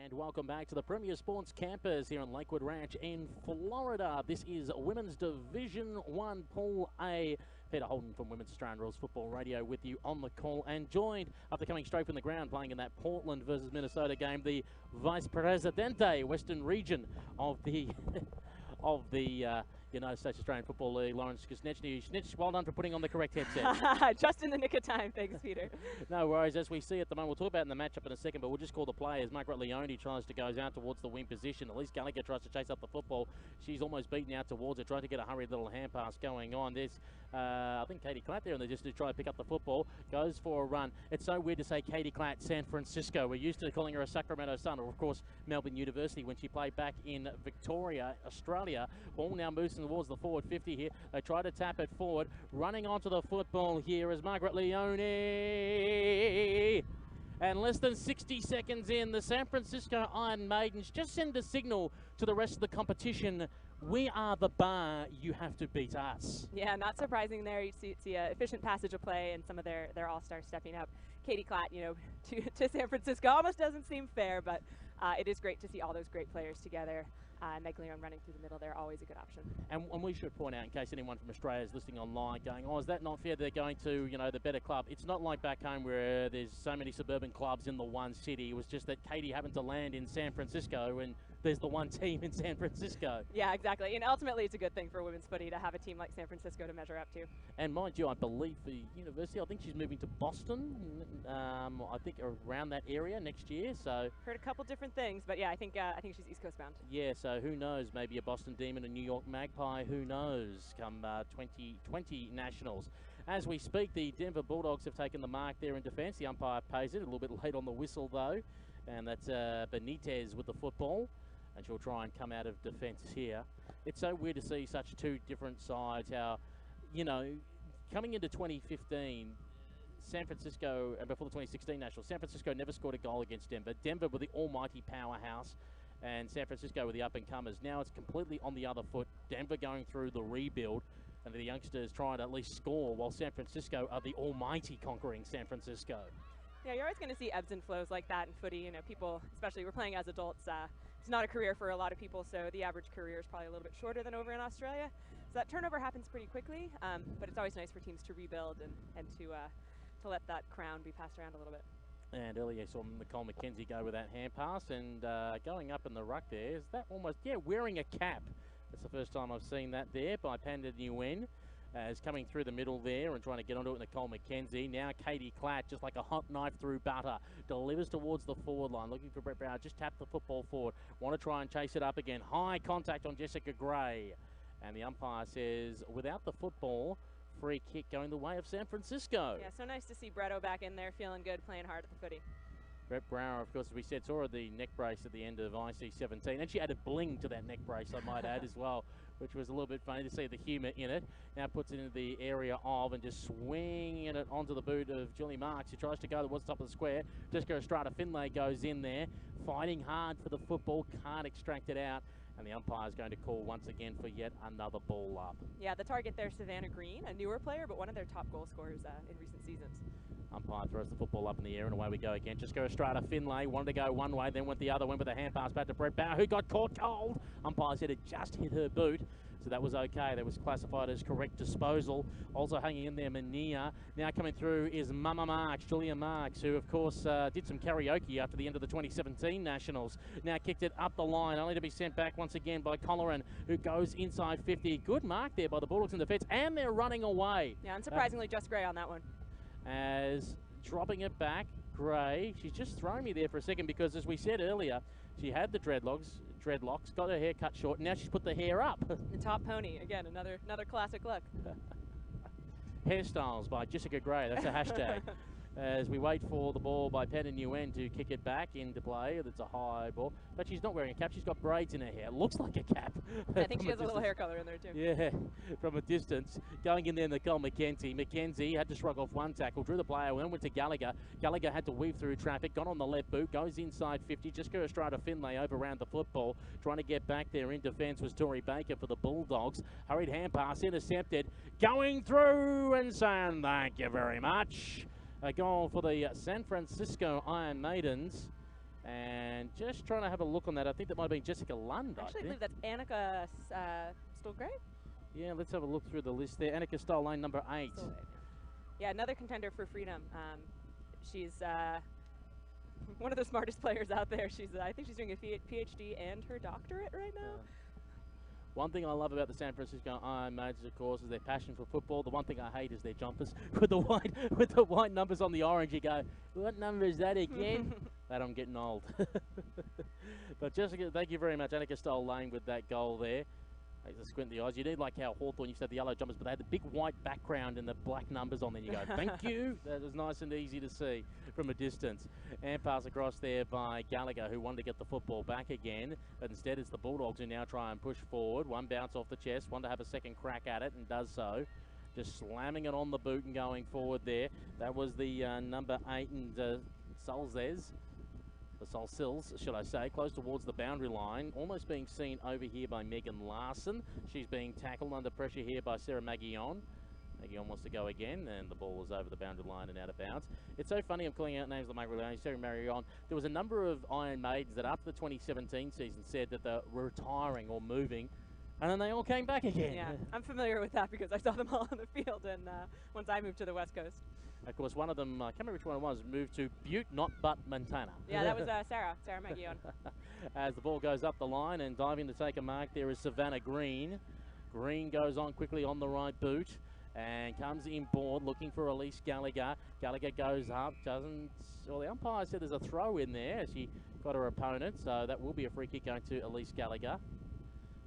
And welcome back to the Premier Sports Campus here on Lakewood Ranch in Florida. This is Women's Division 1 Pool A. Peter Holden from Women's Australian Rules Football Radio with you on the call, and joined after coming straight from the ground playing in that Portland versus Minnesota game, the Vice Presidente Western Region of the United States Australian Football League, Lawrence Kuznechny. Snitch, well done for putting on the correct headset. Just in the nick of time. Thanks, Peter. No worries. As we see at the moment, we'll talk about in the matchup in a second, but we'll just call the players. Margaret Leone tries to go out towards the wing position. At least Gallagher tries to chase up the football. She's almost beaten out towards it, trying to get a hurried little hand pass going on. There's, I think, Katie Klatt there, and they just to try to pick up the football. Goes for a run. It's so weird to say Katie Klatt, San Francisco. We're used to calling her a Sacramento Sun, or of course, Melbourne University when she played back in Victoria, Australia. Ball now moves towards the forward 50 here. They try to tap it forward. Running onto the football here is Margaret Leone. And less than 60 seconds in, the San Francisco Iron Maidens just send a signal to the rest of the competition. We are the bar, you have to beat us. Yeah, not surprising there. You see efficient passage of play and some of their all-stars stepping up. Katie Klatt, to San Francisco almost doesn't seem fair, but it is great to see all those great players together. Meg Leone running through the middle there, always a good option. And we should point out, in case anyone from Australia is listening online going, oh, is that not fair? They're going to, the better club. It's not like back home where there's so many suburban clubs in the one city. It was just that Katie happened to land in San Francisco, and there's the one team in San Francisco. Yeah, exactly. And ultimately, it's a good thing for women's footy to have a team like San Francisco to measure up to. And mind you, I believe the university, I think she's moving to Boston, I think around that area next year. So heard a couple different things, but yeah, I think she's East Coast bound. Yeah, so who knows? Maybe a Boston Demon, a New York Magpie, who knows? Come 2020 Nationals. As we speak, the Denver Bulldogs have taken the mark there in defence. The umpire pays it a little bit late on the whistle though, and that's Benitez with the football. And she'll try and come out of defence here. It's so weird to see such two different sides. How, coming into 2015, San Francisco, and before the 2016 Nationals, San Francisco never scored a goal against Denver. Denver were the almighty powerhouse, and San Francisco were the up-and-comers. Now it's completely on the other foot. Denver going through the rebuild, and the youngsters trying to at least score, while San Francisco are the almighty conquering San Francisco. Yeah, you're always going to see ebbs and flows like that in footy. People, especially we're playing as adults, it's not a career for a lot of people, so the average career is probably a little bit shorter than over in Australia. So that turnover happens pretty quickly, but it's always nice for teams to rebuild and to let that crown be passed around a little bit. And earlier you saw Nicole McKenzie go with that hand pass, and going up in the ruck there, is that almost, wearing a cap. That's the first time I've seen that there by Panda Nguyen. Is coming through the middle there and trying to get onto it, Nicole McKenzie. Now Katie Klatt, just like a hot knife through butter, delivers towards the forward line, looking for Brett Brown, just tap the football forward. Want to try and chase it up again. High contact on Jessica Gray. And the umpire says, without the football, free kick going the way of San Francisco. Yeah, so nice to see Bretto back in there, feeling good, playing hard at the footy. Brett Brower, of course, as we said, saw the neck brace at the end of IC17, and she added bling to that neck brace, I might add, as well, which was a little bit funny to see the humour in it. Now puts it into the area of, and just swinging it onto the boot of Julie Marks, who tries to go towards the top of the square. Jessica Estrada Finlay goes in there, fighting hard for the football, can't extract it out. And the umpire is going to call once again for yet another ball up. Yeah, the target there, Savannah Green, a newer player, but one of their top goal scorers in recent seasons. Umpire throws the football up in the air, and away we go again. Jessica Estrada Finlay wanted to go one way, then went the other, went with a hand pass back to Brett Bauer, who got caught cold. Umpire said it just hit her boot, so that was okay. That was classified as correct disposal. Also hanging in there, Mania. Now coming through is Mama Marks, Julia Marks, who of course did some karaoke after the end of the 2017 Nationals. Now kicked it up the line, only to be sent back once again by Colleran, who goes inside 50. Good mark there by the Bulldogs in defence, and they're running away. Yeah, unsurprisingly, just Gray on that one. As dropping it back, Gray, she's just thrown me there for a second because, as we said earlier, she had the dreadlocks, got her hair cut short, and now she's put the hair up. The top pony, again, another classic look. Hairstyles by Jessica Gray, that's a hashtag. As we wait for the ball by Panda Nguyen to kick it back into play. That's a high ball, but she's not wearing a cap. She's got braids in her hair. It looks like a cap. I think she has a little hair color in there too. Yeah, from a distance. Going in there, Nicole McKenzie. McKenzie had to shrug off one tackle, drew the player, then went to Gallagher. Gallagher had to weave through traffic, got on the left boot, goes inside 50. Jessica Estrada Finlay overran the football. Trying to get back there in defence was Tori Baker for the Bulldogs. Hurried hand pass, intercepted. Going through and saying thank you very much. A goal for the San Francisco Iron Maidens. And just trying to have a look on that. I think that might have been Jessica Lund. Actually, I believe that's Annika Stolgray. Yeah, let's have a look through the list there. Annika Stolane, number 8. Yeah, another contender for freedom. She's one of the smartest players out there. I think she's doing a PhD and her doctorate right now. One thing I love about the San Francisco Iron Maidens, of course, is their passion for football. The one thing I hate is their jumpers with the white numbers on the orange. You go, what number is that again? That I'm getting old. But Jessica, thank you very much. Annika Stolane with that goal there. Makes us squint the eyes. You need like how Hawthorn used to have the yellow jumpers, but they had the big white background and the black numbers on there. You go, thank you. That was nice and easy to see from a distance. And pass across there by Gallagher, who wanted to get the football back again. But instead, it's the Bulldogs who now try and push forward. One bounce off the chest, one to have a second crack at it, and does so. Just slamming it on the boot and going forward there. That was the number 8 and Solzes. The Sills, should I say, close towards the boundary line. Almost being seen over here by Megan Larson. She's being tackled under pressure here by Sarah Maguillon. Maguillon wants to go again, and the ball is over the boundary line and out of bounds. It's so funny I'm calling out names like Sarah Maguillon. There was a number of Iron Maidens that after the 2017 season said that they were retiring or moving, and then they all came back again. Yeah, I'm familiar with that because I saw them all on the field and once I moved to the West Coast. Of course, one of them, I can't remember which one it was, moved to Butte, not but Montana. Yeah, that was Sarah Maguillon. As the ball goes up the line and diving to take a mark, there is Savannah Green. Green goes on quickly on the right boot and comes inboard looking for Elise Gallagher. Gallagher goes up, doesn't, well, the umpire said there's a throw in there. She got her opponent, so that will be a free kick going to Elise Gallagher.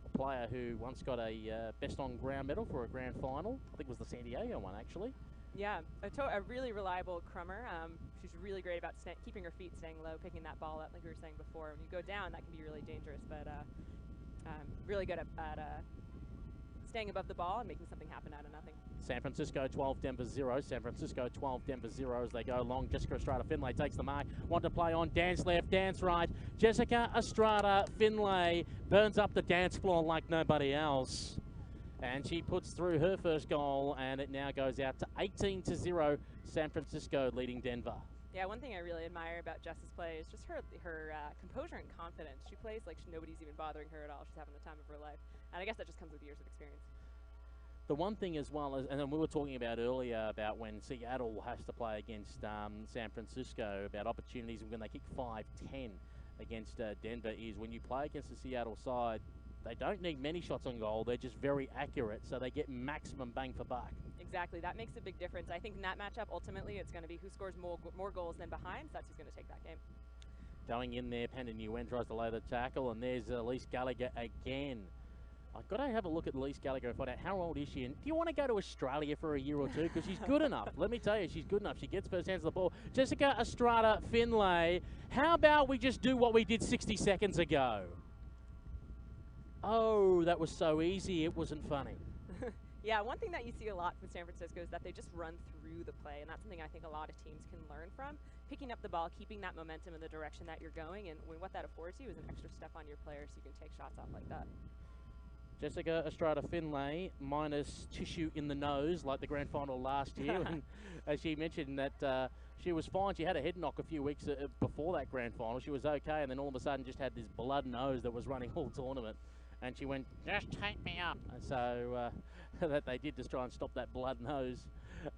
A player who once got a best on ground medal for a grand final. I think it was the San Diego one, actually. Yeah, a really reliable crummer. She's really great about keeping her feet staying low, picking that ball up like we were saying before. When you go down, that can be really dangerous, but really good at staying above the ball and making something happen out of nothing. San Francisco 12, Denver 0. San Francisco 12, Denver 0 as they go long. Jessica Estrada Finlay takes the mark. Want to play on. Dance left, dance right. Jessica Estrada Finlay burns up the dance floor like nobody else. And she puts through her first goal, and it now goes out to 18-0, San Francisco leading Denver. Yeah, one thing I really admire about Jess's play is just her composure and confidence. She plays like nobody's even bothering her at all. She's having the time of her life. And I guess that just comes with years of experience. The one thing as well, and then we were talking about earlier about when Seattle has to play against San Francisco, about opportunities when they kick 5-10 against Denver, is when you play against the Seattle side, they don't need many shots on goal. They're just very accurate, so they get maximum bang for buck. Exactly. That makes a big difference. I think in that matchup, ultimately, it's going to be who scores more goals than behind. So that's who's going to take that game. Going in there, Panda Nguyen tries to lay the tackle, and there's Elise Gallagher again. I've got to have a look at Elise Gallagher and find out how old is she. And do you want to go to Australia for a year or two? Because she's good enough. Let me tell you, she's good enough. She gets first hands of the ball. Jessica Estrada Finlay. How about we just do what we did 60 seconds ago? Oh, that was so easy, it wasn't funny. Yeah, one thing that you see a lot from San Francisco is that they just run through the play, and that's something I think a lot of teams can learn from. Picking up the ball, keeping that momentum in the direction that you're going, and what that affords you is an extra step on your player so you can take shots off like that. Jessica Estrada Finlay, minus tissue in the nose, like the grand final last year. And as she mentioned that she was fine. She had a head knock a few weeks before that grand final. She was okay, and then all of a sudden just had this blood nose that was running all tournament. And she went, just take me up. And so that they did just try and stop that blood nose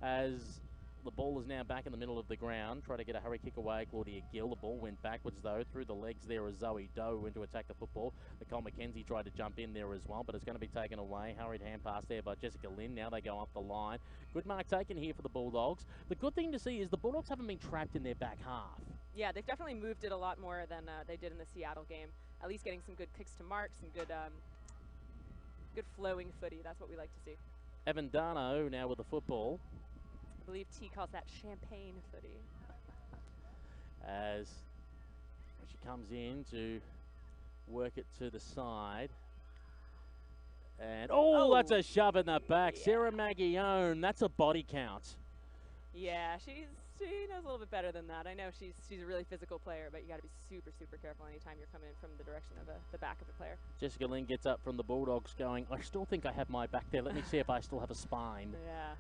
as the ball is now back in the middle of the ground. Try to get a hurry kick away, Claudia Gill. The ball went backwards, though, through the legs there as Zoe Doe went to attack the football. Nicole McKenzie tried to jump in there as well, but it's going to be taken away. Hurried hand pass there by Jessica Lynn. Now they go up the line. Good mark taken here for the Bulldogs. The good thing to see is the Bulldogs haven't been trapped in their back half. Yeah, they've definitely moved it a lot more than they did in the Seattle game. At least getting some good kicks to mark, some good flowing footy. That's what we like to see. Evan Darno now with the football. I believe T calls that champagne footy. As she comes in to work it to the side. And, that's a shove in the back. Yeah. Sarah Maguillon, that's a body count. Yeah, she knows a little bit better than that. I know she's a really physical player, but you got to be super, super careful anytime you're coming in from the direction of the back of the player. Jessica Lynn gets up from the Bulldogs going, I still think I have my back there. Let me see if I still have a spine. Yeah.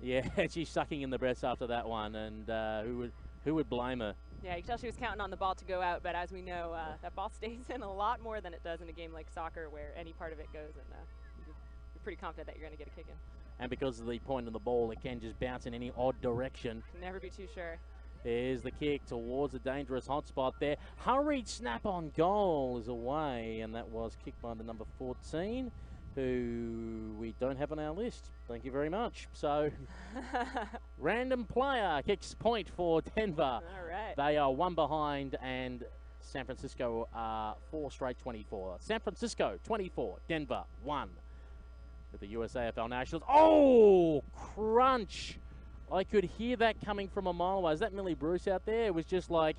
Yeah, she's sucking in the breaths after that one, and who would blame her? Yeah, you can tell she was counting on the ball to go out, but as we know, that ball stays in a lot more than it does in a game like soccer where any part of it goes, and you're pretty confident that you're going to get a kick in. And because of the point of the ball, it can just bounce in any odd direction. Can never be too sure. There's the kick towards a dangerous hot spot there. Hurried snap on goal is away, and that was kicked by the number 14, who we don't have on our list. Thank you very much. So, random player kicks point for Denver. All right. They are 1 behind, and San Francisco are 4 straight 24. San Francisco 24, Denver 1. With the USAFL Nationals. Oh, crunch. I could hear that coming from a mile away. Is that Millie Bruce out there? It was just like,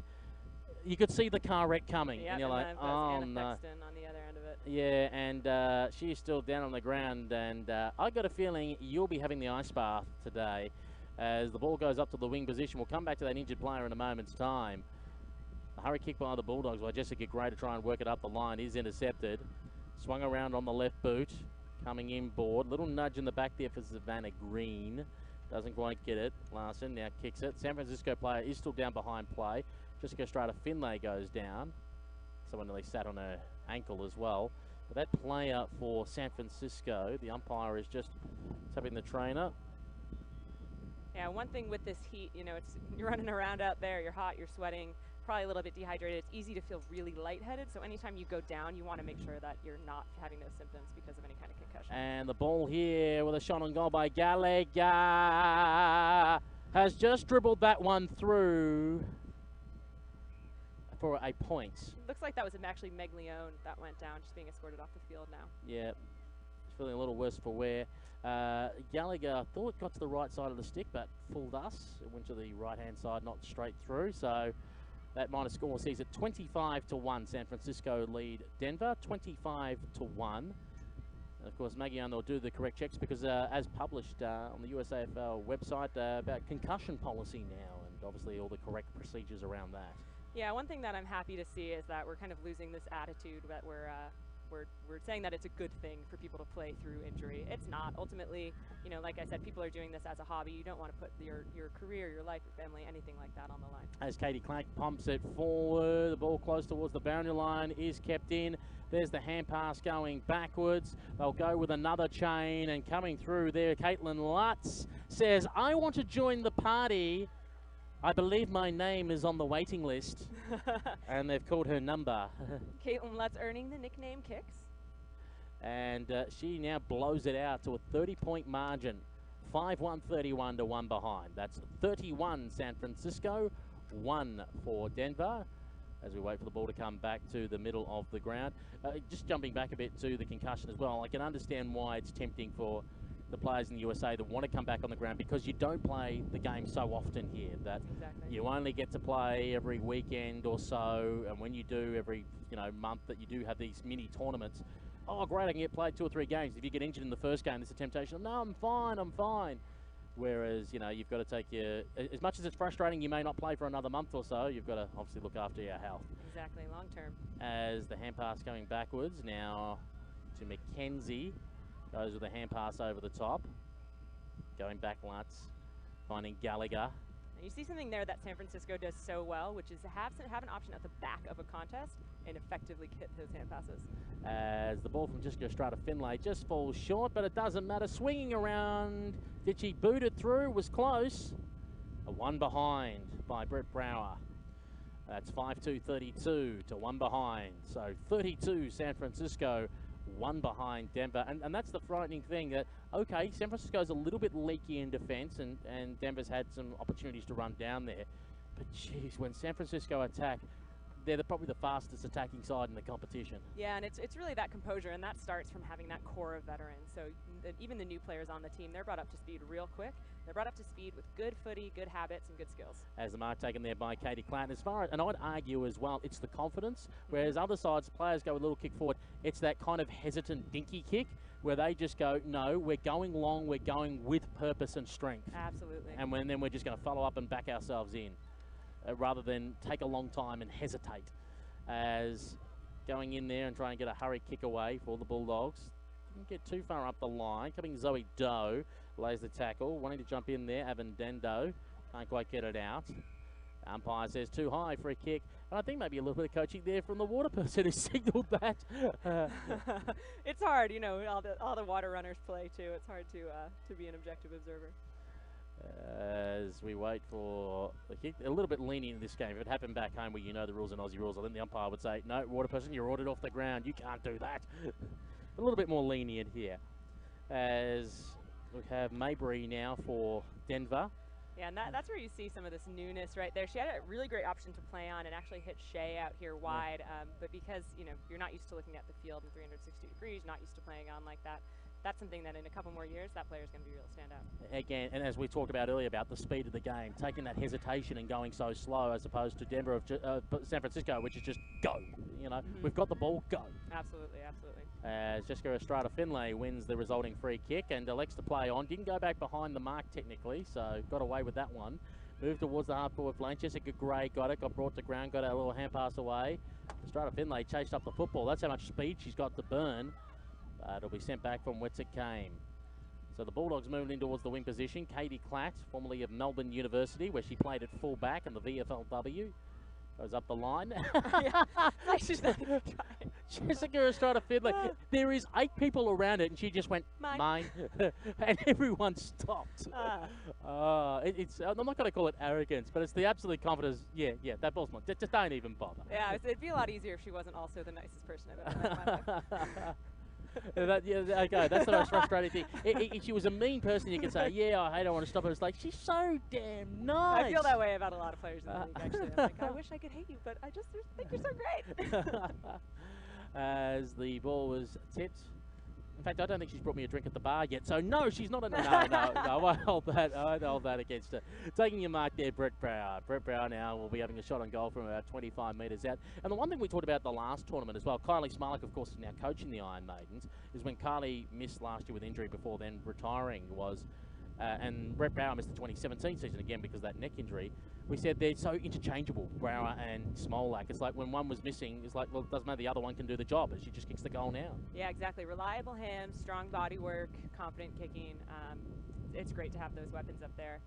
you could see the car wreck coming. Yep, and you're like, oh, Anna no. Thexton on the other end of it. Yeah, and she's still down on the ground. And I got a feeling you'll be having the ice bath today as the ball goes up to the wing position. We'll come back to that injured player in a moment's time. A hurry kick by the Bulldogs by Jessica Gray to try and work it up the line is intercepted. Swung around on the left boot. Coming inboard. Little nudge in the back there for Savannah Green. Doesn't quite get it. Larson now kicks it. San Francisco player is still down behind play. Jessica Strata Finlay goes down. Someone nearly sat on her ankle as well. But that player for San Francisco, the umpire is just tapping the trainer. Yeah, one thing with this heat, you know, you're running around out there, you're hot, you're sweating, probably a little bit dehydrated. It's easy to feel really lightheaded, so anytime you go down, you want to make sure that you're not having those symptoms because of any kind of concussion. And the ball here with a shot on goal by Gallagher has just dribbled that one through for a point. Looks like that was actually Meg Leone that went down. She's being escorted off the field now. Yeah, she's feeling a little worse for wear. Gallagher thought it got to the right side of the stick, but fooled us. It went to the right-hand side, not straight through. So that minor score sees it 25-1. San Francisco lead Denver 25-1. And of course, Maggie will do the correct checks because, as published on the USAFL website, about concussion policy now, and obviously all the correct procedures around that. Yeah, one thing that I'm happy to see is that we're kind of losing this attitude that we're saying that it's a good thing for people to play through injury. It's not. Ultimately, you know, like I said, people are doing this as a hobby. You don't want to put your career, your life, your family, anything like that on the line. As Katie Clark pumps it forward, the ball close towards the boundary line is kept in. There's the hand pass going backwards. They'll go with another chain, and coming through there, Caitlin Lutz says, I want to join the party. I believe my name is on the waiting list. And they've called her number. Caitlin Lutz earning the nickname Kicks. And she now blows it out to a 30-point margin. 5-1, 31 to 1 behind. That's 31 San Francisco, 1 for Denver. As we wait for the ball to come back to the middle of the ground. Just jumping back a bit to the concussion as well. I can understand why it's tempting for the players in the USA that want to come back on the ground, because you don't play the game so often here that you only get to play every weekend or so, and when you do every month that you do have these mini tournaments, oh great, I can get played 2 or 3 games. If you get injured in the first game, there's a temptation of, no, I'm fine. Whereas, you've got to take as much as it's frustrating, you may not play for another month or so, you've got to obviously look after your health. Exactly, long term. As the hand pass going backwards now to McKenzie. Goes with a hand pass over the top. Going back Lutz. Finding Gallagher. And you see something there that San Francisco does so well, which is to have an option at the back of a contest and effectively hit those hand passes. As the ball from Jessica Strata Finlay just falls short, but it doesn't matter. Swinging around. Did she boot it through? Was close. A 1 behind by Brett Brower. That's 5-2, 32 to 1 behind. So 32 San Francisco, 1 behind Denver. And that's the frightening thing that, okay, San Francisco's a little bit leaky in defense and Denver's had some opportunities to run down there. But geez, when San Francisco attack, they're probably the fastest attacking side in the competition. Yeah, and it's really that composure, and that starts from having that core of veterans. So even the new players on the team, they're brought up to speed real quick. They're brought up to speed with good footy, good habits, and good skills. As the mark taken there by Katie Clanton. As far as, and I'd argue as well, it's the confidence, whereas other sides, players go a little kick forward. It's that kind of hesitant, dinky kick where they just go, no, we're going long, we're going with purpose and strength. Absolutely. And then we're just going to follow up and back ourselves in. Rather than take a long time and hesitate. As going in there and try and get a hurry kick away for the Bulldogs. Didn't get too far up the line. Coming Zoe Doe, lays the tackle. Wanting to jump in there, Avon Dendo. Can't quite get it out. Umpire says too high for a kick. And I think maybe a little bit of coaching there from the water person who signalled that. It's hard, you know, all the water runners play too. It's hard to be an objective observer. As we wait for the kick, a little bit lenient in this game. If it happened back home where you know the rules and Aussie rules, I think the umpire would say, no, water person, you're ordered off the ground. You can't do that. A little bit more lenient here. As we have Maybury now for Denver. Yeah, and that's where you see some of this newness right there. She had a really great option to play on and actually hit Shea out here wide, but because, you know, you're not used to looking at the field in 360 degrees, not used to playing on like that, that's something that in a couple more years, that player's going to be a real standout. Again, and as we talked about earlier about the speed of the game, taking that hesitation and going so slow as opposed to Denver of San Francisco, which is just go. You know, we've got the ball, go. Absolutely, absolutely. As Jessica Estrada-Finlay wins the resulting free kick and elects to play on. Didn't go back behind the mark technically, so got away with that one. Moved towards the half-forward flank. Jessica Gray got it, got brought to ground, got a little hand pass away. Estrada-Finlay chased up the football. That's how much speed she's got to burn. It'll be sent back from whence it came. So the Bulldogs moving in towards the wing position. Katie Klatt, formerly of Melbourne University, where she played at full-back in the VFLW. Goes up the line. Like she's not even trying. Jessica Estrada-Finlay. There is 8 people around it, and she just went, mine. And everyone stopped. It's I'm not going to call it arrogance, but it's the absolute confidence. Yeah, that ball's mine. Just don't even bother. Yeah, it'd be a lot easier if she wasn't also the nicest person I've ever met in my life. Okay, that's the most frustrating thing. If she was a mean person, you could say, yeah, I hate her, I want to stop her. It's like, she's so damn nice. I feel that way about a lot of players in the league, actually. I'm like, I wish I could hate you, but I just think you're so great. As the ball was tipped. In fact, I don't think she's brought me a drink at the bar yet, so no, she's not. No, I won't hold that. I won't hold that against her. Taking your mark there, Brett Brower. Brett Brower now will be having a shot on goal from about 25 metres out. And the one thing we talked about the last tournament as well, Kylie Smarlick, of course, is now coaching the Iron Maidens, is when Kylie missed last year with injury before then retiring was, and Brett Brower missed the 2017 season again because of that neck injury. We said they're so interchangeable, Brower and Smolak. It's like when one was missing, it's like, well, it doesn't matter, the other one can do the job, and she just kicks the goal now. Yeah, exactly. Reliable hands, strong body work, confident kicking. It's great to have those weapons up there.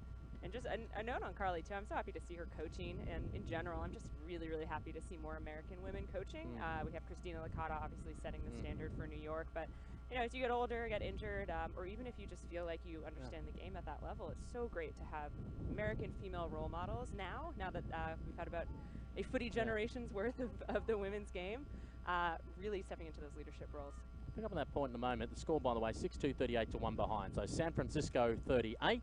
And just a note on Carly, too. I'm so happy to see her coaching, and in general, I'm just really, really happy to see more American women coaching. We have Christina Licata obviously setting the standard for New York, but you know, as you get older, get injured, or even if you just feel like you understand the game at that level, it's so great to have American female role models now that we've had about a footy generation's worth of the women's game, really stepping into those leadership roles. Pick up on that point in a moment. The score, by the way, 6-2, 38-1 behind. So San Francisco 38,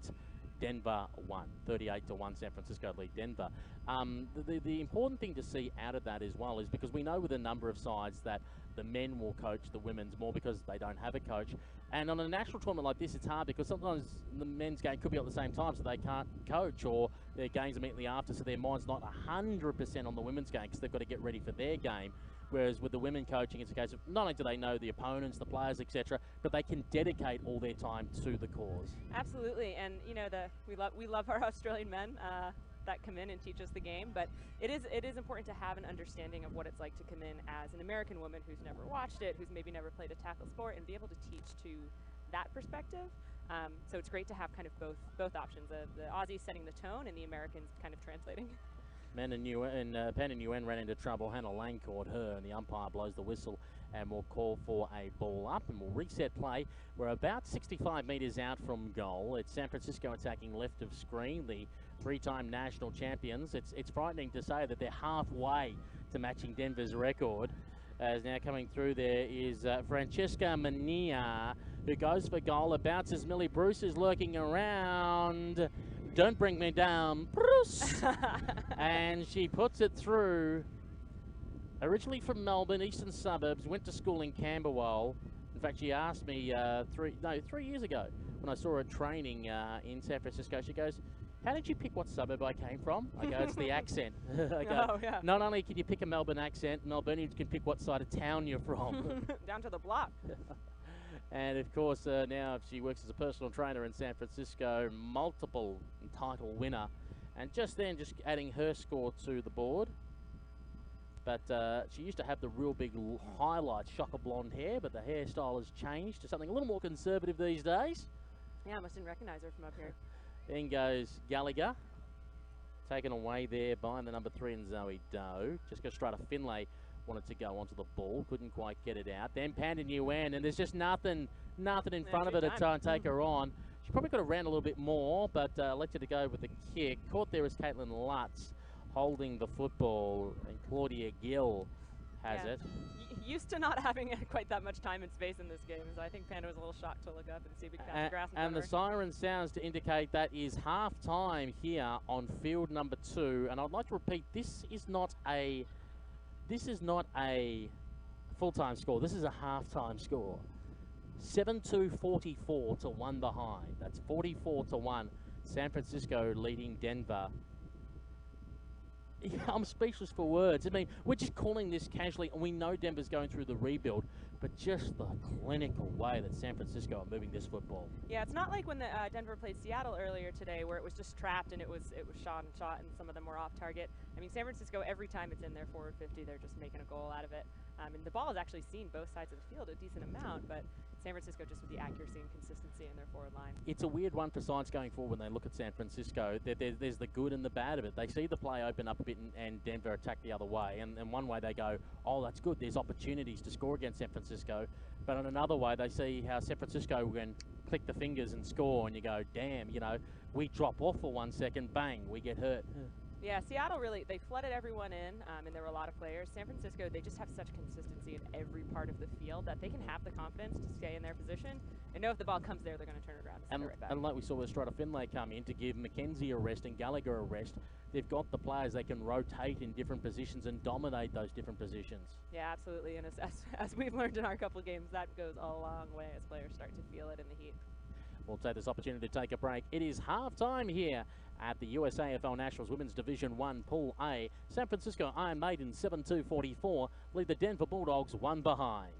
Denver 1. 38-1, San Francisco lead Denver. The important thing to see out of that as well is because we know with a number of sides that the men will coach the women's more because they don't have a coach. And on a national tournament like this, it's hard because sometimes the men's game could be at the same time, so they can't coach, or their game's immediately after, so their mind's not 100% on the women's game because they've got to get ready for their game. Whereas with the women coaching, it's a case of not only do they know the opponents, the players, etc., but they can dedicate all their time to the cause. Absolutely, and you know, we love our Australian men that come in and teach us the game, but it is important to have an understanding of what it's like to come in as an American woman who's never watched it, who's maybe never played a tackle sport, and be able to teach to that perspective. So it's great to have kind of both options, the Aussies setting the tone and the Americans kind of translating. Penn and Nguyen ran into trouble. Hannah Lang caught her, and the umpire blows the whistle and will call for a ball up, and we'll reset play. We're about 65 metres out from goal. It's San Francisco attacking left of screen, the 3-time national champions. It's frightening to say that they're halfway to matching Denver's record. As now coming through there is Francesca Mania, who goes for goal. It bounces. Millie Bruce is lurking around. Don't bring me down, Bruce. And she puts it through. Originally from Melbourne, eastern suburbs, went to school in Camberwell. In fact, she asked me 3 years ago when I saw her training in San Francisco. She goes, how did you pick what suburb I came from? I go, it's the accent. I go, not only can you pick a Melbourne accent, Melbournians can pick what side of town you're from. Down to the block. And of course, now she works as a personal trainer in San Francisco, multiple title winner. And just adding her score to the board. But she used to have the real big highlight shocker blonde hair, but the hairstyle has changed to something a little more conservative these days. Yeah, I must didn't recognize her from up here. Then goes Gallagher. Taken away there by the number 3 in Zoe Doe. Just go straight to Finlay. Wanted to go onto the ball. Couldn't quite get it out. Then Panda Nguyen, and there's just nothing in front of her to try and take her on. She probably could have ran a little bit more, but elected to go with the kick. Caught there is Caitlin Lutz holding the football, and Claudia Gill has it. Used to not having quite that much time and space in this game, so I think Panda was a little shocked to look up and see a big patch of grass in front and of the her. siren sounds to indicate that is half time here on field number 2. And I'd like to repeat, this is not a full-time score. This is a half-time score. 7-2-44 to 1 behind. That's 44 to 1. San Francisco leading Denver. Yeah, I'm speechless for words. I mean, we're just calling this casually, and we know Denver's going through the rebuild, but just the clinical way that San Francisco are moving this football. Yeah, it's not like when the Denver played Seattle earlier today, where it was just trapped and it was shot, and some of them were off target. I mean, San Francisco, every time it's in their forward 50, they're just making a goal out of it. And the ball has actually seen both sides of the field a decent amount, but San Francisco just with the accuracy and consistency in their forward line. It's a weird one for science going forward when they look at San Francisco. There's the good and the bad of it. They see the play open up a bit and Denver attack the other way. And one way they go, oh, that's good. There's opportunities to score against San Francisco. But on another way, they see how San Francisco can click the fingers and score. And you go, damn, you know, we drop off for 1 second, bang, we get hurt. Yeah, Seattle really, they flooded everyone in, and there were a lot of players. San Francisco, they just have such consistency in every part of the field that they can have the confidence to stay in their position and know if the ball comes there, they're going to turn it around and right back. And like we saw with Strata Finlay come in to give McKenzie a rest and Gallagher a rest, they've got the players they can rotate in different positions and dominate those different positions. Yeah, absolutely. And as we've learned in our couple of games, that goes a long way as players start to feel it in the heat. We'll take this opportunity to take a break. It is halftime here at the USAFL Nationals Women's Division 1 Pool A. San Francisco Iron Maidens 7-2-44 lead the Denver Bulldogs 1 behind.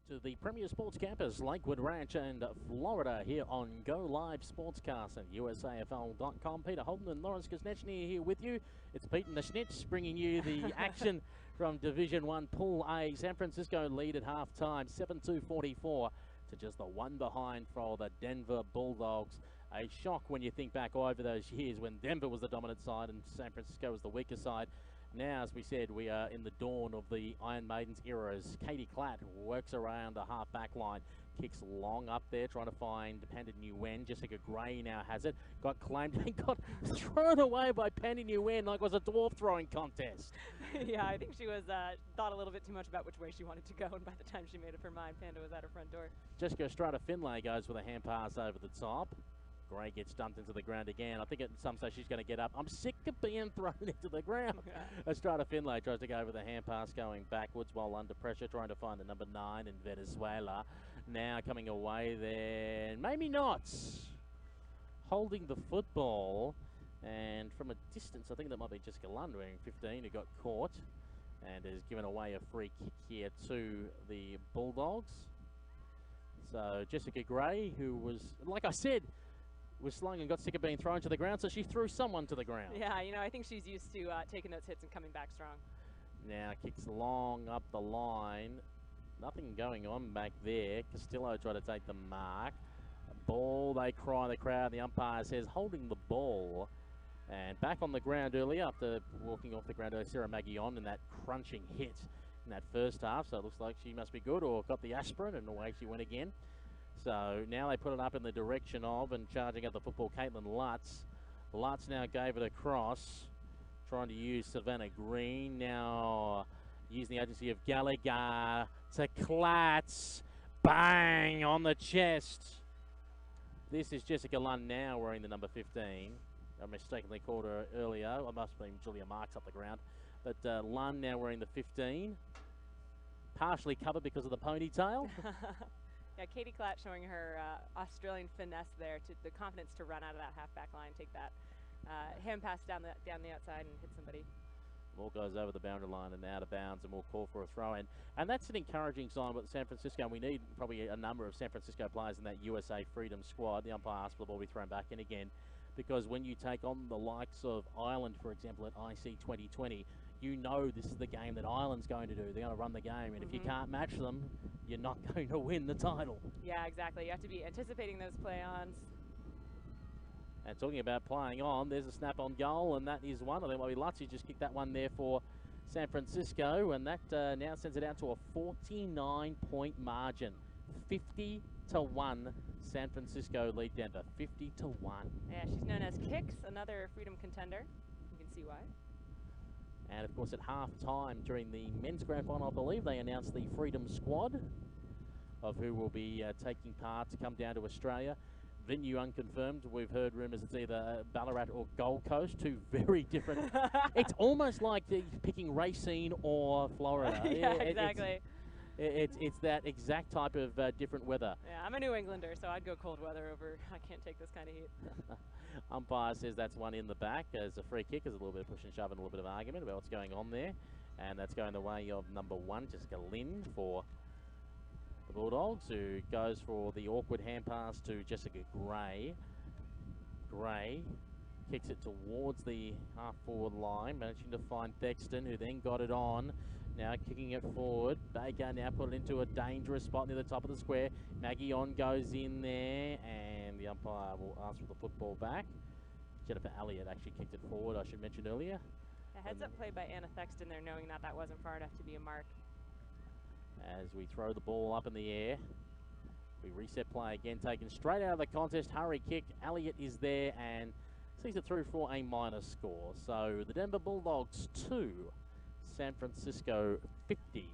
to the Premier Sports Campus, Lakewood Ranch and Florida, here on Go Live Sportscast and USAFL.com. Peter Holden and Lawrence Kuznechny here with you. It's Pete and the Schnitz bringing you the action from Division 1 Pool A. San Francisco lead at half-time, 7-2-44 to just the one behind for the Denver Bulldogs. A shock when you think back over those years when Denver was the dominant side and San Francisco was the weaker side. Now, as we said, we are in the dawn of the Iron Maidens era as Katie Klatt works around the half-back line, kicks long up there, trying to find Panda Nguyen. Jessica Gray now has it, got claimed and got thrown away by Panda Nguyen like it was a dwarf throwing contest. Yeah, I think she was thought a little bit too much about which way she wanted to go, and by the time she made up her mind, Panda was at her front door. Jessica Estrada Finlay goes with a hand pass over the top. Gray gets dumped into the ground again. I think at some stage she's going to get up. I'm sick of being thrown into the ground. Estrada Finlay tries to go with a hand pass going backwards while under pressure, trying to find the number 9 in Venezuela. Now coming away there, maybe not. Holding the football, and from a distance, I think that might be Jessica Lund wearing 15 who got caught and has given away a free kick here to the Bulldogs. So Jessica Gray, who was, like I said, was slung and got sick of being thrown to the ground, so she threw someone to the ground. Yeah, you know, I think she's used to taking those hits and coming back strong. Now kicks long up the line. Nothing going on back there. Castillo tried to take the mark. Ball, they cry, the crowd, the umpire says holding the ball. And back on the ground earlier after walking off the ground earlier, Sarah Maguillon in that crunching hit in that first half, so it looks like she must be good or got the aspirin, and away she went again. So now they put it up in the direction of and charging up the football, Caitlin Lutz. Lutz now gave it across, trying to use Savannah Green. Now using the agency of Gallagher to Klatz. Bang on the chest. This is Jessica Lund now wearing the number 15. I mistakenly called her earlier. I must have been Julia Marks up the ground. But Lund now wearing the 15. Partially covered because of the ponytail. Yeah, Katie Klatt showing her Australian finesse there, to the confidence to run out of that half-back line, take that hand pass down the outside and hit somebody. Ball goes over the boundary line and out of bounds, and we'll call for a throw-in. And that's an encouraging sign with San Francisco. And we need probably a number of San Francisco players in that USA Freedom squad. The umpire asked for the ball to be thrown back in again, because when you take on the likes of Ireland, for example, at IC 2020, you know this is the game that Ireland's going to do. They're going to run the game, and if you can't match them, you're not going to win the title. Yeah, exactly. You have to be anticipating those play-ons. And talking about playing on, there's a snap on goal, and that is one of them. Lutz just kicked that one there for San Francisco, and that now sends it out to a 49-point margin. 50-1, San Francisco lead Denver. 50-1. Yeah, she's known as Kicks, another Freedom contender. You can see why. And of course, at half-time during the men's grand final, I believe they announced the Freedom squad of who will be taking part to come down to Australia. Venue unconfirmed. We've heard rumours it's either Ballarat or Gold Coast, two very different. It's almost like picking Racine or Florida. Yeah, exactly. It's that exact type of different weather. Yeah, I'm a New Englander, so I'd go cold weather over. I can't take this kind of heat. Umpire says that's one in the back as a free kick. There's a little bit of push and shove and a little bit of argument about what's going on there. And that's going the way of number 1, Jessica Lind, for the Bulldogs, who goes for the awkward hand pass to Jessica Gray. Gray kicks it towards the half-forward line, managing to find Thexton, who then got it on. Now kicking it forward. Baker now put it into a dangerous spot near the top of the square. Maguillon goes in there, and the umpire will ask for the football back. Jennifer Elliott actually kicked it forward, I should mention earlier. A heads-up play by Anna Thexton there, knowing that that wasn't far enough to be a mark. As we throw the ball up in the air, we reset play again, taken straight out of the contest. Hurry kick. Elliott is there and sees it through for a minor score. So the Denver Bulldogs 2, San Francisco 50.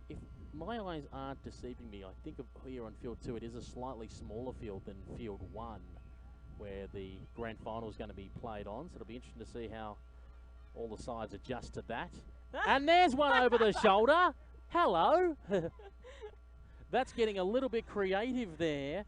If my eyes aren't deceiving me, I think of here on field 2, it is a slightly smaller field than field 1, where the grand final is going to be played on. So it'll be interesting to see how all the sides adjust to that. And there's one over the shoulder. Hello. That's getting a little bit creative there.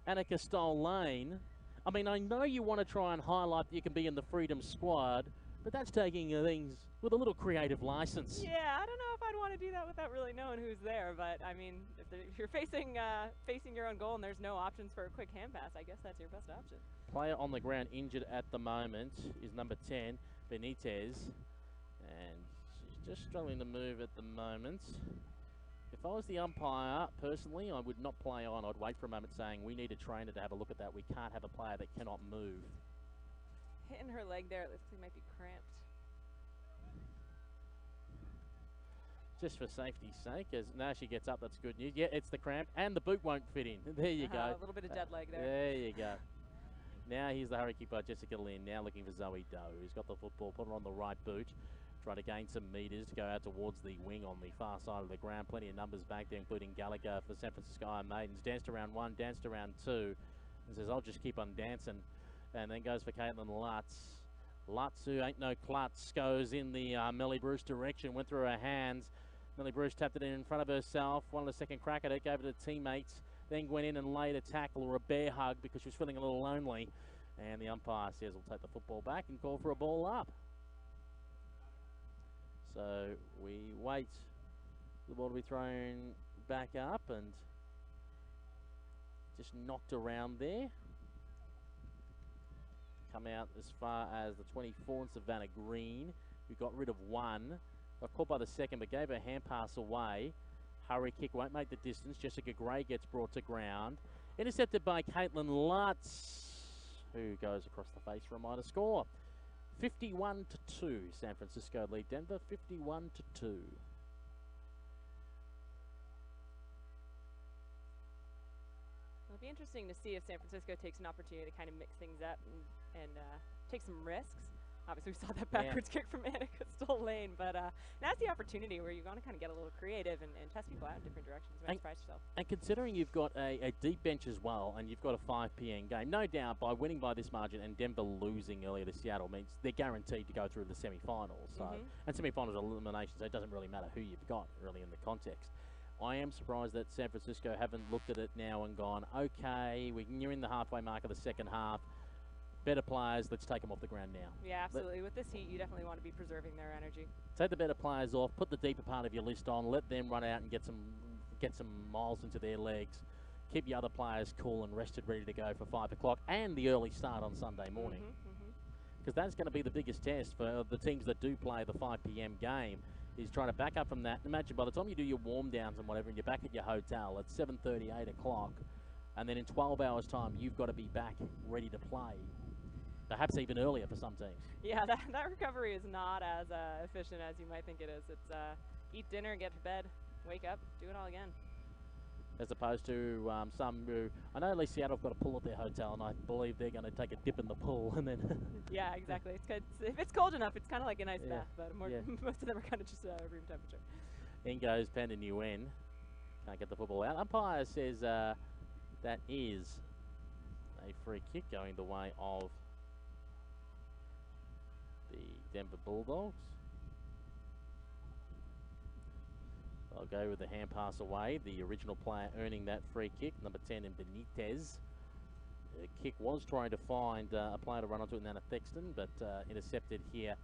Annika Stoll Lane. I mean, I know you want to try and highlight that you can be in the Freedom squad, Mm-hmm. But that's taking things with a little creative license. Yeah, I don't know if I'd want to do that without really knowing who's there. But I mean, if you're facing your own goal and there's no options for a quick hand pass, I guess that's your best option. Player on the ground injured at the moment is number 10, Benitez. And she's just struggling to move at the moment. If I was the umpire, personally, I would not play on. I'd wait for a moment saying, we need a trainer to have a look at that. We can't have a player that cannot move. Hitting her leg there, it looks like it might be cramped. Just for safety's sake, as now she gets up, that's good news. Yeah, it's the cramp, and the boot won't fit in. There you go. A little bit of dead leg there. There you go. Now here's the hurry kick by Jessica Lynn, now looking for Zoe Doe, who's got the football, put her on the right boot. Try to gain some metres to go out towards the wing on the far side of the ground. Plenty of numbers back there, including Gallagher for San Francisco Iron Maidens. Danced around 1, danced around 2, and says, I'll just keep on dancing. And then goes for Caitlin Lutz. Lutz, who ain't no klutz, goes in the Melly Bruce direction, went through her hands. Melly Bruce tapped it in front of herself, wanted a second crack at it, gave it to teammates, then went in and laid a tackle or a bear hug because she was feeling a little lonely. And the umpire says we'll take the football back and call for a ball up. So we wait for the ball to be thrown back up and just knocked around there. Come out as far as the 24 and Savannah Green, who got rid of one. Got caught by the second, but gave her hand pass away. Hurry kick won't make the distance. Jessica Gray gets brought to ground. Intercepted by Caitlin Lutz, who goes across the face for a minor score. 51-2, San Francisco lead Denver, 51-2. It'll be interesting to see if San Francisco takes an opportunity to kind of mix things up and take some risks. Obviously, we saw that backwards kick from Annika Stoll-Lane, but now's the opportunity where you're going to kind of get a little creative and test people out in different directions. You might surprise yourself. And considering you've got a deep bench as well, and you've got a 5 p.m. game, no doubt by winning by this margin and Denver losing earlier to Seattle means they're guaranteed to go through the semi-finals. So, and semi-finals are elimination, so it doesn't really matter who you've got early in the context. I am surprised that San Francisco haven't looked at it now and gone, okay, we're nearing the halfway mark of the second half. Better players, let's take them off the ground now. Yeah, absolutely. With this heat, you definitely want to be preserving their energy. Take the better players off, put the deeper part of your list on, let them run out and get some miles into their legs. Keep your other players cool and rested, ready to go for 5 o'clock and the early start on Sunday morning. Because that's going to be the biggest test for the teams that do play the 5 p.m. game, is trying to back up from that. Imagine by the time you do your warm downs and whatever, and you're back at your hotel at 7:30, 8 o'clock, and then in 12 hours' time, you've got to be back ready to play. Perhaps even earlier for some teams. Yeah, that recovery is not as efficient as you might think it is. It's eat dinner, get to bed, wake up, do it all again. As opposed to some who, I know at least Seattle have got a pool at their hotel, and I believe they're going to take a dip in the pool and then... Yeah, exactly. It's good. If it's cold enough, it's kind of like a nice bath, but most of them are kind of just room temperature. In goes Panda Nguyen. Can't get the football out. Umpire says that is a free kick going the way of the Denver Bulldogs. I'll go with the hand pass away. The original player earning that free kick, number 10 in Benitez. The kick was trying to find a player to run onto it, Nana Thexton, but intercepted here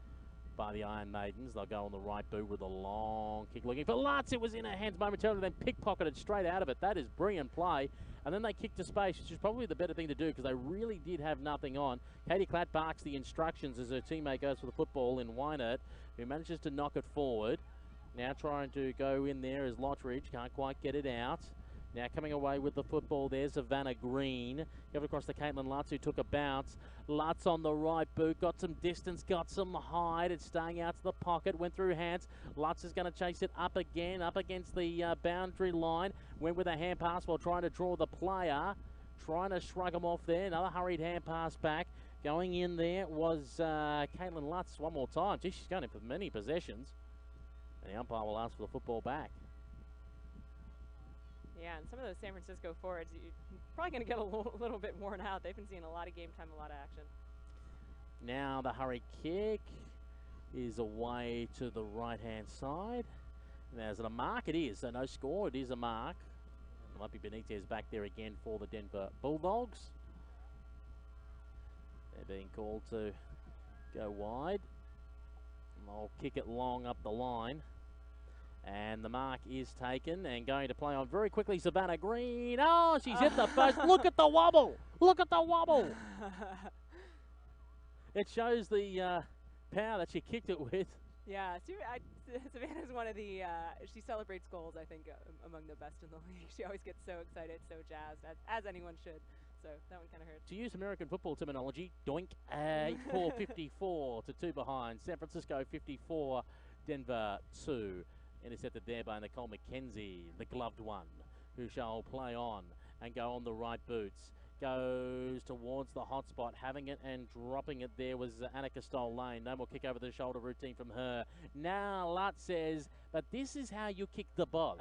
by the Iron Maidens. They'll go on the right boot with a long kick looking for Lutz. It was in her hands momentarily, then pickpocketed straight out of it. That is brilliant play. And then they kicked to space, which is probably the better thing to do because they really did have nothing on. Katie Klatt barks the instructions as her teammate goes for the football in Wynert, who manages to knock it forward. Now trying to go in there is Lottridge, can't quite get it out. Now coming away with the football, there's Savannah Green. Give it across to Caitlin Lutz, who took a bounce. Lutz on the right boot, got some distance, got some height. It's staying out to the pocket, went through hands. Lutz is going to chase it up again, up against the boundary line. Went with a hand pass while trying to draw the player. Trying to shrug him off there. Another hurried hand pass back. Going in there was Caitlin Lutz one more time. Gee, she's going in for many possessions. And the umpire will ask for the football back. Yeah, and some of those San Francisco forwards, you're probably going to get a little bit worn out. They've been seeing a lot of game time, a lot of action. Now the hurry kick is away to the right-hand side. Now, is it a mark? It is. So no score. It is a mark. It might be Benitez back there again for the Denver Bulldogs. They're being called to go wide. I'll kick it long up the line. And the mark is taken and going to play on very quickly. Savannah Green. Oh, she's hit the post. Look at the wobble. Look at the wobble. It shows the power that she kicked it with. Yeah, Savannah's one of the, she celebrates goals, I think, among the best in the league. She always gets so excited, so jazzed, as anyone should. So that one kind of hurt. To use American football terminology, doink. 8-4, 54 to 2 behind. San Francisco 54, Denver 2. Intercepted there by Nicole McKenzie, the gloved one, who shall play on and go on the right boots. Goes towards the hot spot, having it and dropping it there was Annika Stoll-Lane. No more kick over the shoulder routine from her. Now Lutz says, but this is how you kick the ball.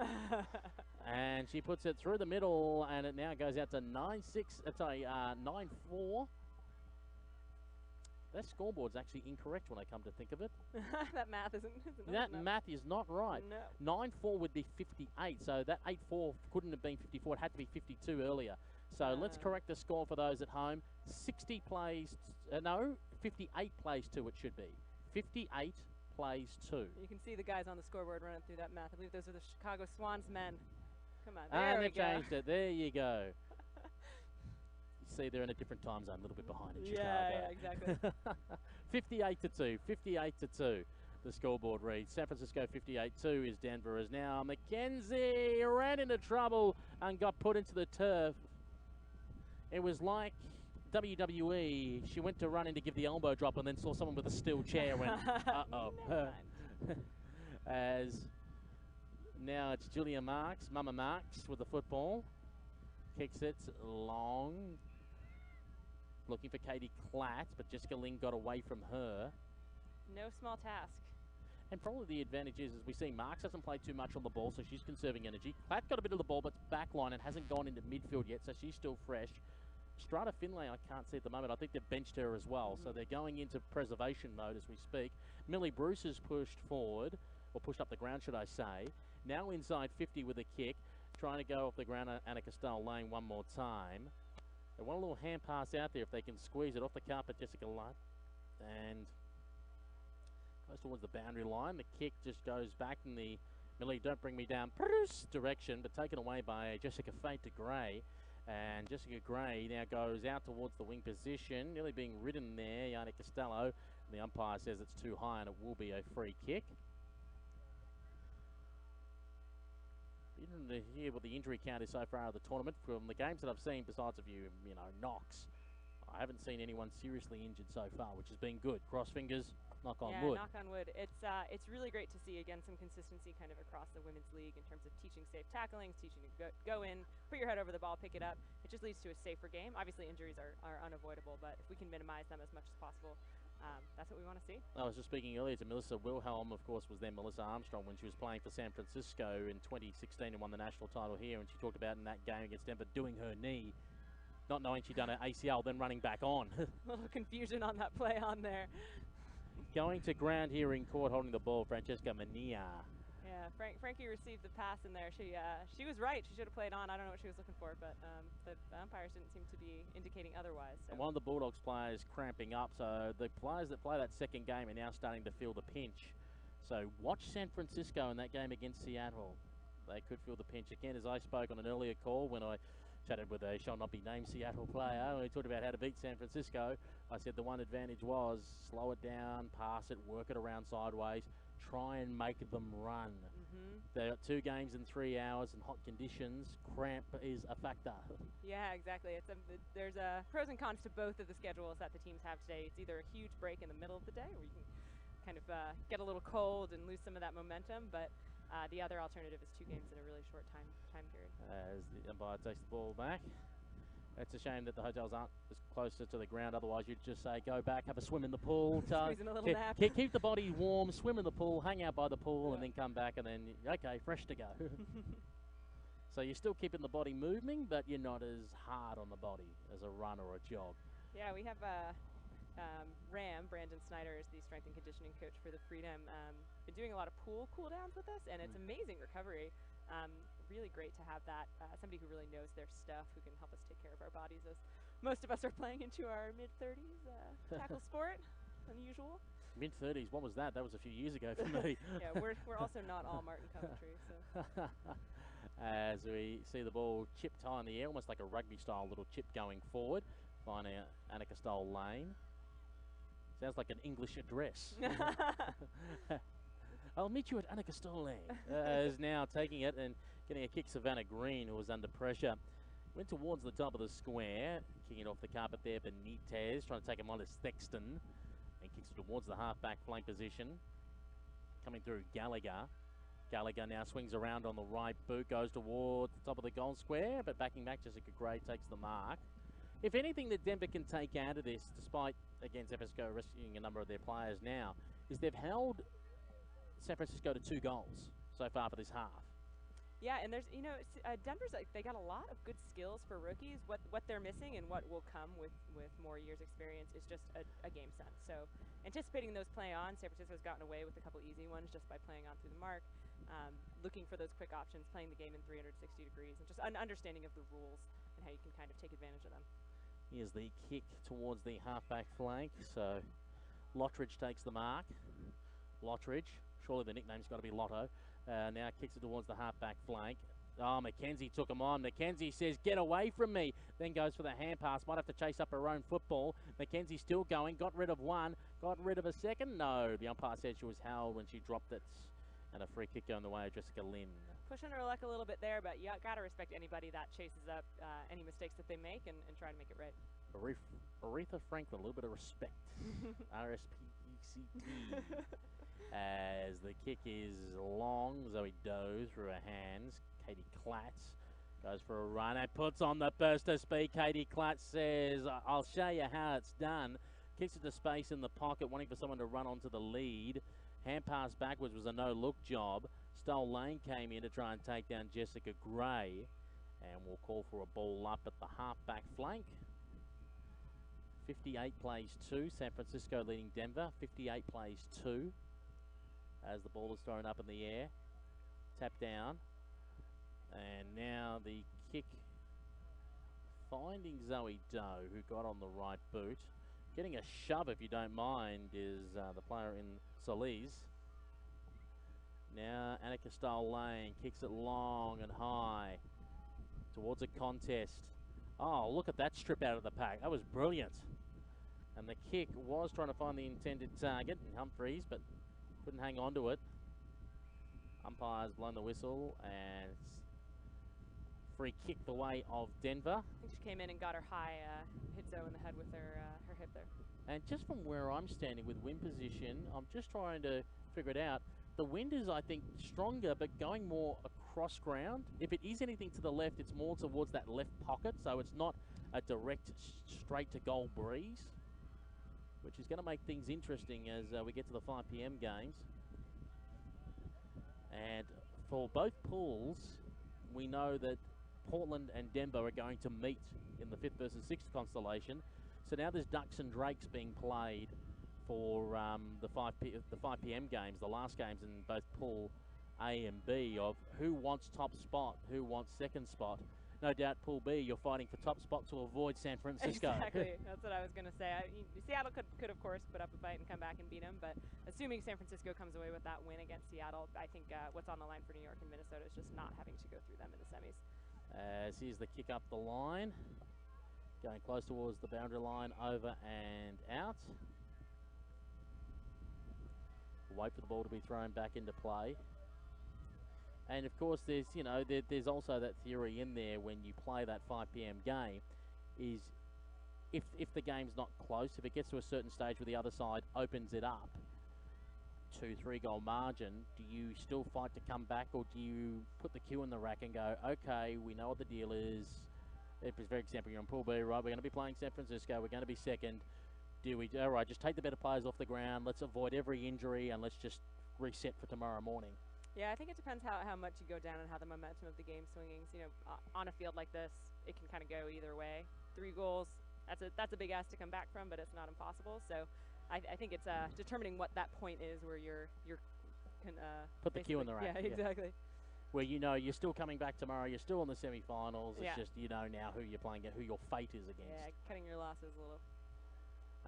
And she puts it through the middle, and it now goes out to 9-4. That scoreboard's actually incorrect when I come to think of it. That math isn't that math is not right. No. 9-4 would be 58, so that 8-4 couldn't have been 54. It had to be 52 earlier. So let's correct the score for those at home. 58 plays 2 it should be. 58 plays 2. You can see the guys on the scoreboard running through that math. I believe those are the Chicago Swans men. Come on, there and we they go. changed it. There you go. You see, they're in a different time zone, a little bit behind in Chicago. Yeah, exactly. 58 to 2. 58 to 2. The scoreboard reads. San Francisco 58-2 is Denver is now. McKenzie ran into trouble and got put into the turf. It was like WWE. She went to run in to give the elbow drop and then saw someone with a steel chair and went, uh-oh. As now it's Julia Marks, Mama Marks with the football. Kicks it long. Looking for Katie Klatt, but Jessica Ling got away from her. No small task. And probably the advantage is we see Marks hasn't played too much on the ball, so she's conserving energy. Klatt got a bit of the ball, but backline and hasn't gone into midfield yet, so she's still fresh. Strata Finlay, I can't see at the moment. I think they've benched her as well, so they're going into preservation mode as we speak. Millie Bruce has pushed forward, or pushed up the ground, should I say. Now inside 50 with a kick, trying to go off the ground. Annika Stoll-Lane one more time. They want a little hand pass out there if they can squeeze it off the carpet, Jessica Lutt. And goes towards the boundary line. The kick just goes back in the Millie, don't bring me down direction, but taken away by Jessica Fate to Gray. And Jessica Gray now goes out towards the wing position, nearly being ridden there, Yannick Costello. And the umpire says it's too high and it will be a free kick. Interesting to hear what the injury count is so far of the tournament. From the games that I've seen, besides of you know, Knox, I haven't seen anyone seriously injured so far, which has been good. Cross fingers, knock on wood. Yeah, knock on wood. It's really great to see, again, some consistency kind of across the women's league in terms of teaching safe tackling, teaching to go in, put your head over the ball, pick it up. It just leads to a safer game. Obviously, injuries are unavoidable, but if we can minimize them as much as possible, that's what we want to see. I was just speaking earlier to Melissa Wilhelm, of course, was then Melissa Armstrong when she was playing for San Francisco in 2016 and won the national title here. And she talked about in that game against Denver doing her knee, not knowing she'd done her ACL, then running back on. A little confusion on that play on there. Going to ground here in court, holding the ball, Francesca Mania. Yeah, Frankie received the pass in there. She was right. She should have played on. I don't know what she was looking for, but the umpires didn't seem to be indicating otherwise. So. And one of the Bulldogs players cramping up, so the players that play that second game are now starting to feel the pinch. So watch San Francisco in that game against Seattle. They could feel the pinch. Again, as I spoke on an earlier call when I chatted with a shall not be named Seattle player, we talked about how to beat San Francisco. I said the one advantage was slow it down, pass it, work it around sideways, try and make them run. They've got 2 games in 3 hours in hot conditions. Cramp is a factor. Yeah, exactly. There's pros and cons to both of the schedules that the teams have today. It's either a huge break in the middle of the day where you can kind of get a little cold and lose some of that momentum, but the other alternative is 2 games in a really short time period. As the umpire takes the ball back. It's a shame that the hotels aren't as closer to the ground. Otherwise, you'd just say, go back, have a swim in the pool. Squeezing a little nap. Keep the body warm, swim in the pool, hang out by the pool, and then come back, and then, okay, fresh to go. So you're still keeping the body moving, but you're not as hard on the body as a run or a jog. Yeah, we have Brandon Snyder is the strength and conditioning coach for the Freedom. Been doing a lot of pool cool downs with us, and it's amazing recovery. Really great to have that somebody who really knows their stuff, who can help us take care of our bodies, as most of us are playing into our mid-30s tackle sport. Unusual. Mid-30s, what was that? That was a few years ago for me. Yeah, we're also not all Martin Coventry, so. As we see the ball chipped high in the air, almost like a rugby-style little chip going forward, finding Annika Stoll Lane. Sounds like an English address. I'll meet you at Annika Stoll Lane. Is now taking it and getting a kick. Savannah Green, who was under pressure, went towards the top of the square, kicking it off the carpet there. Benitez trying to take him on as Thexton, and kicks it towards the half-back flank position. Coming through Gallagher. Gallagher now swings around on the right boot, goes towards the top of the goal square, but backing back, Jessica Gray takes the mark. If anything that Denver can take out of this, despite, again, San Francisco rescuing a number of their players now, is they've held San Francisco to 2 goals so far for this half. Yeah, and there's, Denver's, they got a lot of good skills for rookies. What they're missing and what will come with more years experience is just a game sense. So anticipating those play on, San Francisco's gotten away with a couple easy ones just by playing on through the mark. Looking for those quick options, playing the game in 360 degrees, and just an understanding of the rules and how you can kind of take advantage of them. Here's the kick towards the halfback flank. So Lottridge takes the mark. Lottridge, surely the nickname's got to be Lotto. Now kicks it towards the halfback flank. Oh, McKenzie took him on. McKenzie says, get away from me. Then goes for the hand pass. Might have to chase up her own football. McKenzie still going. Got rid of one. Got rid of a second. No, the umpire said she was held when she dropped it. And a free kick going the way of Jessica Lynn. Pushing her luck a little bit there, but you got to respect anybody that chases up any mistakes that they make and try to make it right. Aretha Franklin, a little bit of respect. RSPECT. As the kick is long, Zoe Doe through her hands. Katie Klatz goes for a run and puts on the burst of speed. Katie Klatz says, I'll show you how it's done. Kicks it to space in the pocket, wanting for someone to run onto the lead. Hand pass backwards was a no-look job. Stoll Lane came in to try and take down Jessica Gray. And we'll call for a ball up at the half-back flank. 58 plays 2. San Francisco leading Denver. 58 plays 2. As the ball is thrown up in the air. Tap down. And now the kick finding Zoe Doe, who got on the right boot. Getting a shove, if you don't mind, is the player in Solis. Now Annika Stoll Lane kicks it long and high towards a contest. Oh, look at that strip out of the pack. That was brilliant. And the kick was trying to find the intended target, Humphreys, but couldn't hang on to it. Umpire's blown the whistle, and it's free kick the way of Denver. I think she came in and got her high, hit Zoe in the head with her hip there. And just from where I'm standing with wind position, I'm just trying to figure it out. The wind is, I think, stronger, but going more across ground. If it is anything to the left, it's more towards that left pocket, so it's not a direct straight to goal breeze, which is going to make things interesting as we get to the 5 p.m. games. And for both pools, we know that Portland and Denver are going to meet in the 5th versus 6th constellation. So now there's Ducks and Drakes being played for the 5 p.m. games, the last games in both Pool A and B, of who wants top spot, who wants second spot. No doubt Pool B, you're fighting for top spot to avoid San Francisco. Exactly, that's what I was going to say. Seattle could, of course, put up a fight and come back and beat them, but assuming San Francisco comes away with that win against Seattle, I think what's on the line for New York and Minnesota is just not having to go through them in the semis. As here's the kick up the line. Going close towards the boundary line, over and out. Wait for the ball to be thrown back into play. And of course, there's there's also that theory in there when you play that 5 p.m. game, is if the game's not close, if it gets to a certain stage where the other side opens it up to 3-goal margin, do you still fight to come back, or do you put the cue in the rack and go, okay, we know what the deal is. If, for example, you're in Pool B, right, we're going to be playing San Francisco, we're going to be second. Do we, all right, just take the better players off the ground, let's avoid every injury, and let's just reset for tomorrow morning? Yeah, I think it depends how much you go down and how the momentum of the game swingings. On a field like this, it can kind of go either way. 3 goals, that's a big ask to come back from, but it's not impossible. So I think it's determining what that point is where you're can put the cue in the rack. Yeah, exactly. Where you're still coming back tomorrow, you're still in the semi-finals. It's yeah. just now who you're playing, who your fate is against. Yeah, cutting your losses a little.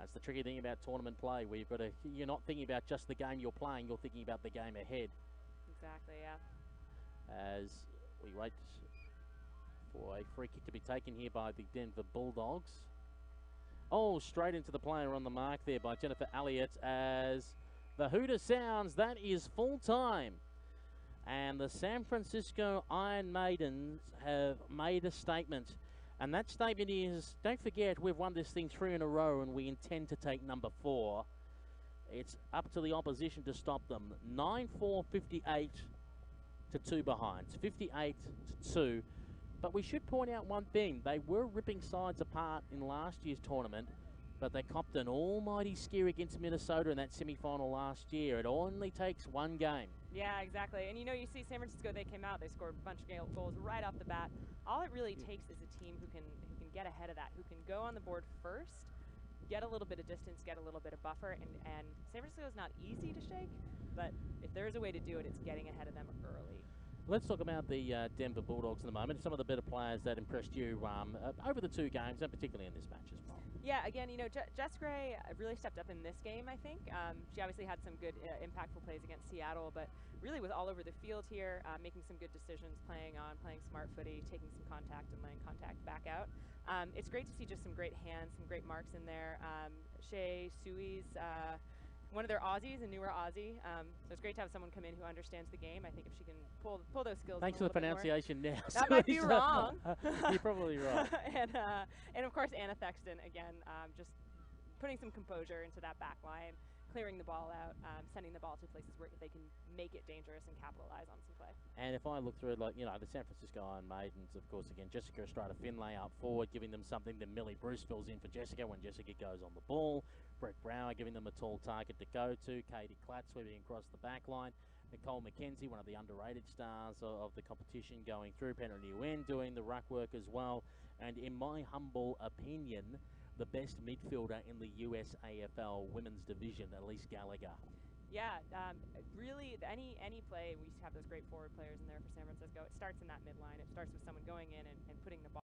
That's the tricky thing about tournament play, where you're not thinking about just the game you're playing, you're thinking about the game ahead. Exactly, yeah. As we wait for a free kick to be taken here by the Denver Bulldogs. Oh, straight into the player on the mark there by Jennifer Elliott, as the hooter sounds. That is full time. And the San Francisco Iron Maidens have made a statement. And that statement is, don't forget, we've won this thing 3 in a row and we intend to take number 4. It's up to the opposition to stop them. 9-4, 58 to 2 behind. 58 to 2. But we should point out one thing. They were ripping sides apart in last year's tournament, but they copped an almighty scare against Minnesota in that semi-final last year. It only takes one game. Yeah, exactly. And you know, you see San Francisco, they came out, they scored a bunch of goals right off the bat. All it really takes is a team who can get ahead of that, who can go on the board first, get a little bit of distance, get a little bit of buffer, and San Francisco is not easy to shake, but if there is a way to do it, it's getting ahead of them early. Let's talk about the Denver Bulldogs in a moment. Some of the better players that impressed you over the 2 games, and particularly in this match as well. Yeah, again, you know, Jess Gray really stepped up in this game, I think. She obviously had some good, impactful plays against Seattle, but really was all over the field here, making some good decisions, playing smart footy, taking some contact and laying contact back out. It's great to see just some great hands, some great marks in there. Shea Sui's one of their Aussies, a newer Aussie. So it's great to have someone come in who understands the game. I think if she can pull those skills. Thanks for the pronunciation now. That might be wrong. You're probably right. and of course Anna Thexton again, just putting some composure into that back line, clearing the ball out, sending the ball to places where they can make it dangerous and capitalize on some play. And if I look through it, like, you know, the San Francisco Iron Maidens, of course, again, Jessica Estrada-Finlay up forward, giving them something. Then Millie Bruce fills in for Jessica when Jessica goes on the ball. Brett Brower giving them a tall target to go to. Katie Klatt sweeping across the back line. Nicole McKenzie, one of the underrated stars of the competition, going through. Penrith Nguyen doing the ruck work as well. And in my humble opinion, the best midfielder in the USAFL women's division, Elise Gallagher. Yeah, really, any play, we used to have those great forward players in there for San Francisco. It starts in that midline. It starts with someone going in and putting the ball